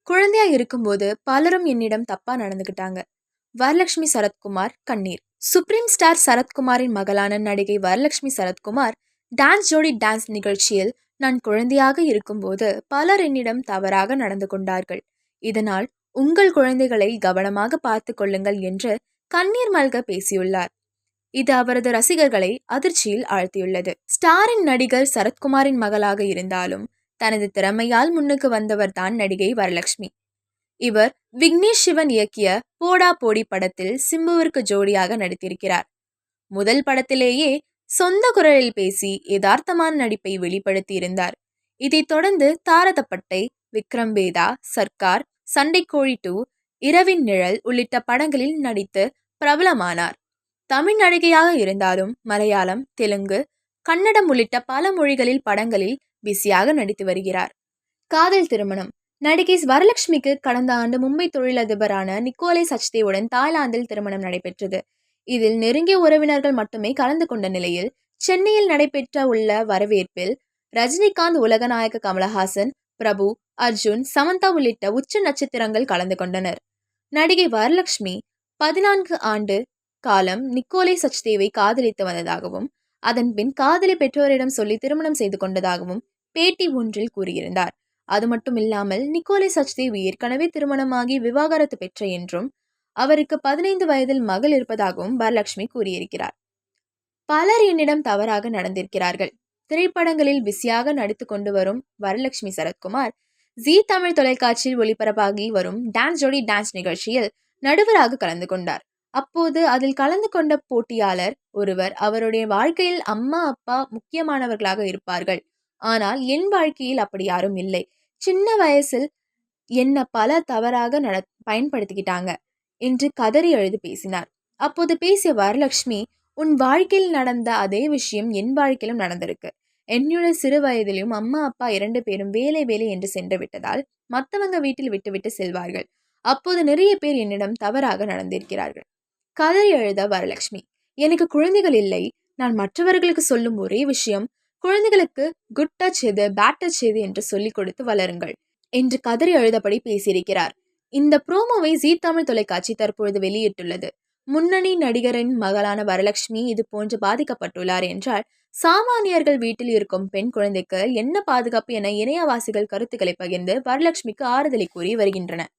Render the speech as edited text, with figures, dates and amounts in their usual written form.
குழந்தையா இருக்கும்போது பலரும் என்னிடம் தப்பா நடந்துக்கிட்டாங்க. வரலட்சுமி சரத்குமார் கண்ணீர். சுப்ரீம் ஸ்டார் சரத்குமாரின் மகளான நடிகை வரலட்சுமி சரத்குமார் டான்ஸ் ஜோடி டான்ஸ் நிகழ்ச்சியில் நான் குழந்தையாக இருக்கும்போது பலர் என்னிடம் தவறாக நடந்து கொண்டார்கள். இதனால் உங்கள் குழந்தைகளை கவனமாக பார்த்து கொள்ளுங்கள் என்று கண்ணீர் மல்க பேசியுள்ளார். இது அவரது ரசிகர்களை அதிர்ச்சியில் ஆழ்த்தியுள்ளது. ஸ்டாரின் நடிகர் சரத்குமாரின் மகளாக இருந்தாலும் தனது திறமையால் முன்னுக்கு வந்தவர் தான் நடிகை வரலட்சுமி. இவர் விக்னேஷ் சிவன் இயக்கிய போடா போடி படத்தில் சிம்புவிற்கு ஜோடியாக நடித்திருக்கிறார். முதல் படத்திலேயே சொந்த குரலில் பேசி யதார்த்தமான நடிப்பை வெளிப்படுத்தி இருந்தார். இதைத் தொடர்ந்து தாரதப்பட்டை, விக்ரம் வேதா, சர்க்கார், சண்டைக்கோழி 2, இரவின் நிழல் உள்ளிட்ட படங்களில் நடித்து பிரபலமானார். தமிழ் நடிகையாக இருந்தாலும் மலையாளம், தெலுங்கு, கன்னடம் உள்ளிட்ட பல மொழிகளில் படங்களில் பிஸியாக நடித்து வருகிறார். காதல் திருமணம். நடிகை வரலட்சுமிக்கு கடந்த ஆண்டு மும்பை தொழிலதிபரான நிக்கோலை சச்தேவுடன் தாய்லாந்தில் திருமணம் நடைபெற்றது. இதில் நெருங்கிய உறவினர்கள் மட்டுமே கலந்து கொண்ட நிலையில் சென்னையில் நடைபெற்ற உள்ள வரவேற்பில் ரஜினிகாந்த், உலகநாயக கமலஹாசன், பிரபு, அர்ஜுன், சமந்தா உள்ளிட்ட உச்ச நட்சத்திரங்கள் கலந்து கொண்டனர். நடிகை வரலட்சுமி 14 ஆண்டு காலம் நிக்கோலை சச்தேவை காதலித்து வந்ததாகவும் அதன் பின் காதலி பெற்றோரிடம் சொல்லி திருமணம் செய்து கொண்டதாகவும் பேட்டி ஒன்றில் கூறியிருந்தார். அது மட்டும் இல்லாமல் நிக்கோலை சச்தேவ் ஏற்கனவே திருமணமாகி விவாகரத்து பெற்ற என்றும் அவருக்கு 15 வயதில் மகள் இருப்பதாகவும் வரலட்சுமி கூறியிருக்கிறார். பலர் என்னிடம் தவறாக நடந்திருக்கிறார்கள். திரைப்படங்களில் பிஸியாக நடித்து கொண்டு வரும் வரலட்சுமி சரத்குமார் ஜீ தமிழ் தொலைக்காட்சியில் ஒளிபரப்பாகி வரும் டான்ஸ் ஜோடி டான்ஸ் நிகழ்ச்சியில் நடுவராக கலந்து கொண்டார். அப்போது அதில் கலந்து கொண்ட போட்டியாளர் ஒருவர் அவருடைய வாழ்க்கையில் அம்மா அப்பா முக்கியமானவர்களாக இருப்பார்கள், ஆனால் என் வாழ்க்கையில் அப்படி யாரும் இல்லை, சின்ன வயசில் என்ன பல தவறாக பயன்படுத்திக்கிட்டாங்க என்று கதறி அழுது பேசினார். அப்போது பேசிய வரலட்சுமி, உன் வாழ்க்கையில் நடந்த அதே விஷயம் என் வாழ்க்கையிலும் நடந்திருக்கு. என்னுடைய சிறு வயதிலும் அம்மா அப்பா 2 பேரும் வேலை வேலை என்று சென்று விட்டதால் மற்றவங்க வீட்டில் விட்டுவிட்டு செல்வார்கள். அப்போது நிறைய பேர் என்னிடம் தவறாக நடந்திருக்கிறார்கள். கதறி அழுத வரலட்சுமி, எனக்கு குழந்தைகள் இல்லை. நான் மற்றவர்களுக்கு சொல்லும் ஒரே விஷயம், குழந்தைகளுக்கு குட் டச் எது, பேட் டச் எது என்று சொல்லிக் கொடுத்து வளருங்கள் என்று கதறி அழுதபடி பேசியிருக்கிறார். இந்த ப்ரோமோவை ஜீ தமிழ் தொலைக்காட்சி தற்பொழுது வெளியிட்டுள்ளது. முன்னணி நடிகரின் மகளான வரலட்சுமி இது போன்று பாதிக்கப்பட்டுள்ளார் என்றால் சாமானியர்கள் வீட்டில் இருக்கும் பெண் குழந்தைக்கு என்ன பாதுகாப்பு என இணையவாசிகள் கருத்துக்களை பகிர்ந்து வரலட்சுமிக்கு ஆறுதலை கூறி வருகின்றனர்.